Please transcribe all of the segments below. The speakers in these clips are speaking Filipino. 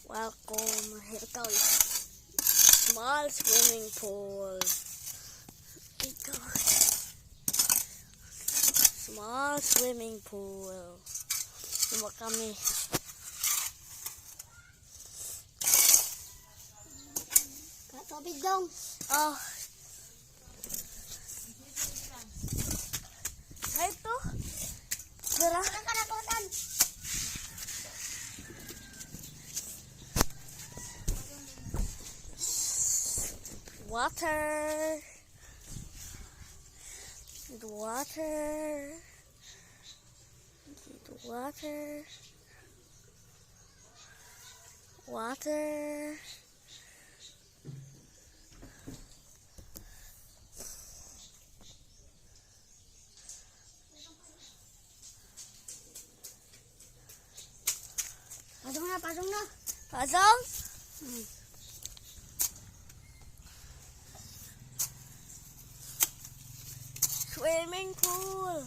Welcome. Ikaw, small swimming pool. Ikaw, small swimming pool. Luma kami. Katobig dong. Oh. Ay, ito. Dara. Nakarakutan. Water. Need water. Need water. Water. Pasok na. Pasok? Swimming pool.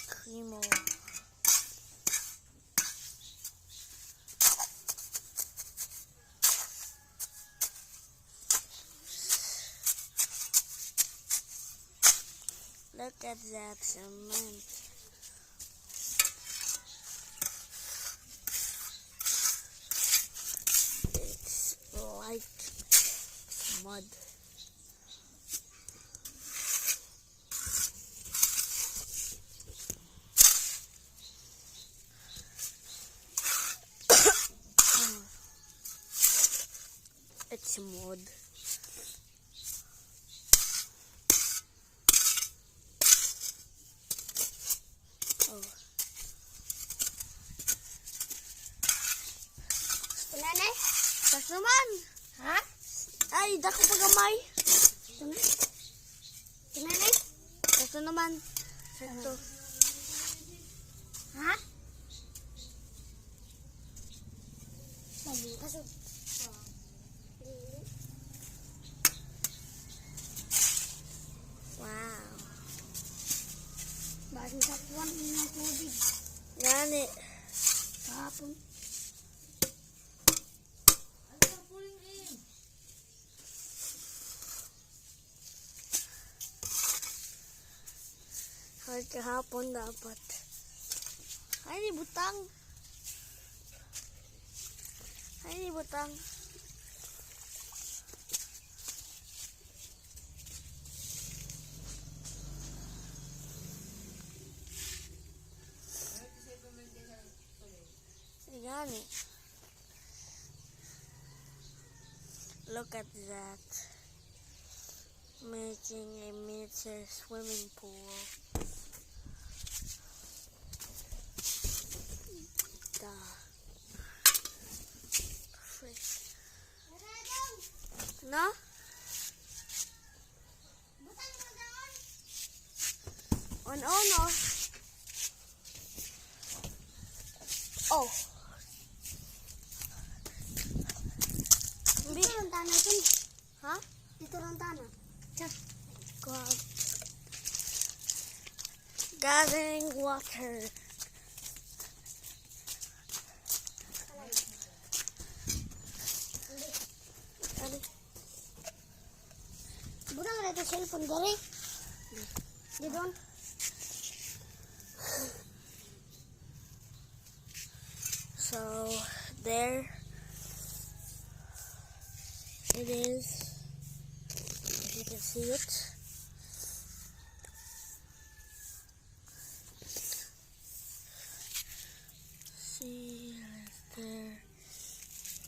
Cremo. Look at that cement. It's like mud. It's mud. Oh. Nanay? Tas naman. Ha? Ay, dako pa gamay. Nanay? Tas naman. Ito. Ha? Pasok. Wow. Bakit sa tuwan ng tubig? Gani. Kahapon. Hard kahapon dapat. Ay, di butang. Ay, di butang. Gani. Look at that. Making a miniature swimming pool. The frick. No? On. Oh. Dito lang tanah ito. Ha? Dito lang tanah. God. Gathering water. Budang ada cellphone dari. Di doon. So there it is. If you can see it. See right there.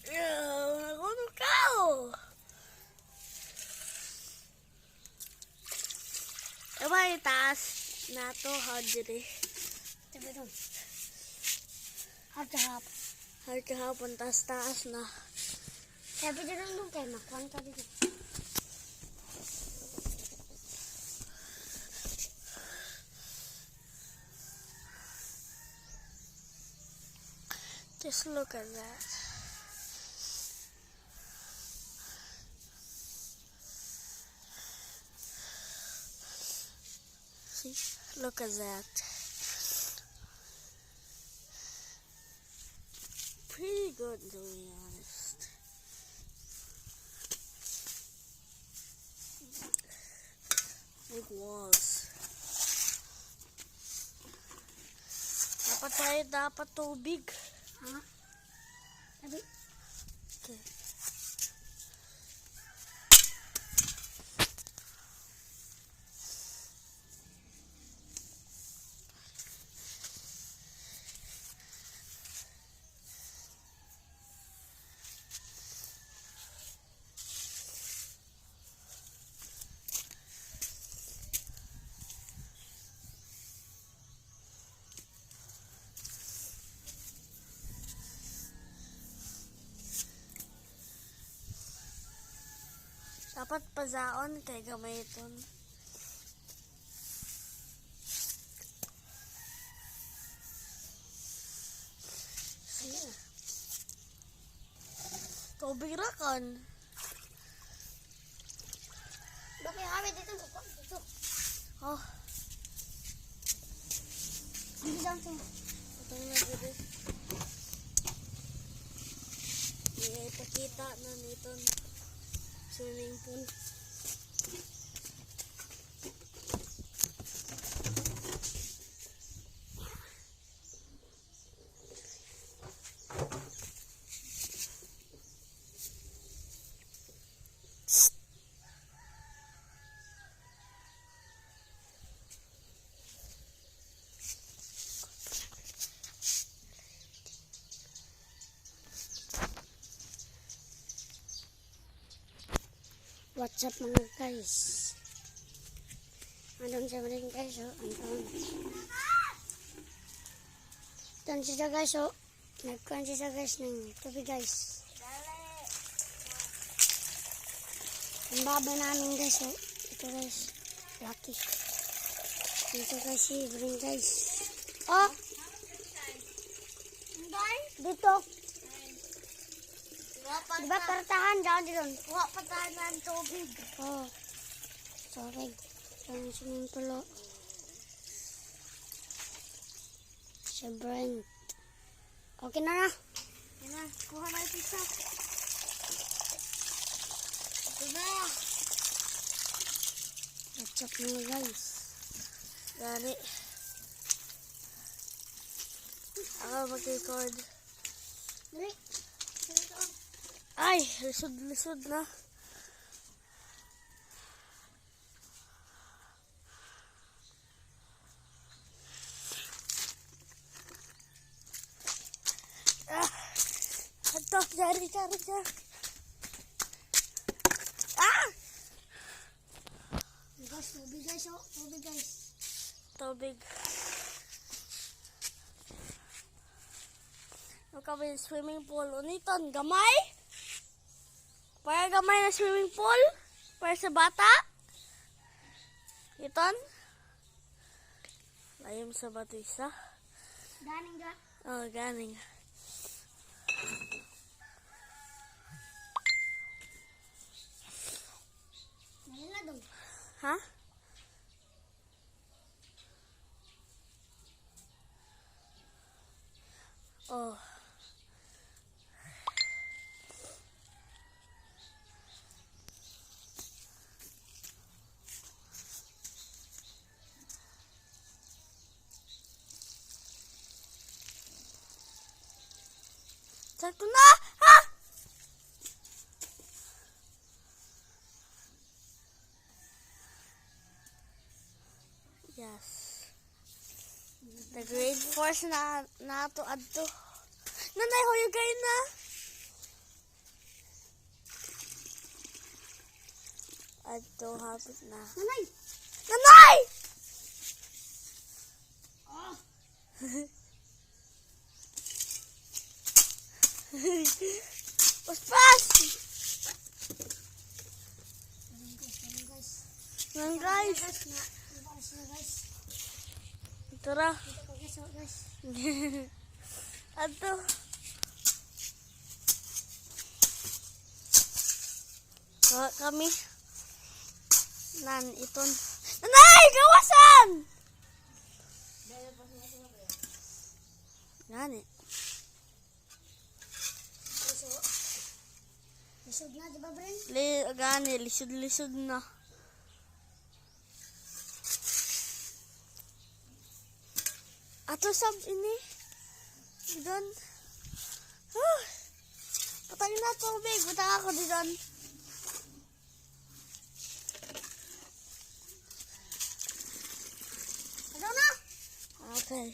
Nagano ka? Aba yung taas na to, how did it? Tabi doon. Hap. Hard kahapon, taas na. Sabi doon kayo, makuhan ka dito. Just look at that. See, look at that. Pretty good, to be honest. Big walls. Dapat tubig. Ha? Sabi, Okay. Dapat pazaon kay gamay iton. Sige. Tubig ra kan. bakit kami dito? Dito. Oh, Hindi lang siya. ito na dito. Ipakita na nito swimming pool. What's up mga guys? Andun siya rin guys, oh. Andun. Andun siya guys, oh. Nagkuhan siya guys ng tubig guys. Ang baba namin guys, oh. Ito guys. Lucky. Dito guys, ring guys. Oh! Dito. Diba kartahan dyan dito? Kuha pa tayo ng tubig. Oh. Tubig. Ang swimming pool, oh. Si Brent. Okay na na. Yan na, kuha na yung pizza. Ito na. What's up mga guys? Dali. Ako mag-record. Dali. Ay, lisod-lisod na. Ito, jari. Ah! Guys, tubig guys, oh. Tubig guys. Tubig. Ano kami swimming pool? Uniton, gamay? Para gamay na swimming pool? Para sa bata? Iton? Layom sa bato isa. Daning ga. Oh, ganing. Nalala dong. Ha? Oh. Sakto na! Ha? Yes. The grade force na ato adto. Nanay hoyo kay na. Adto hapit na. Nanay! Nanay! Oh! Paspas! Daning guys. Nan guys. Guys, na. Ibaras na guys. Ito ra. Dito ko guys, oh guys. Adto. Kami. Nan, iton. Nanay! Gawasan! Gani. Lisod na, di ba, Bren? Gani, lisod-lisod na. Ato sab ini. Didon. Patay na tubig. Butang ako didon. Ano na? Okay.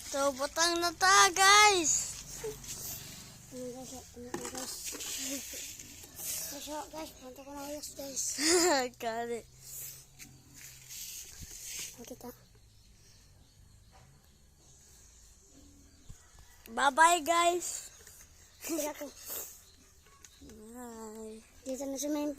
So, butang na ta, guys. Guys, punta ko na ulit, guys. Gani. Kita. Bye-bye, guys. Tira ko. Bye. Dito na sa main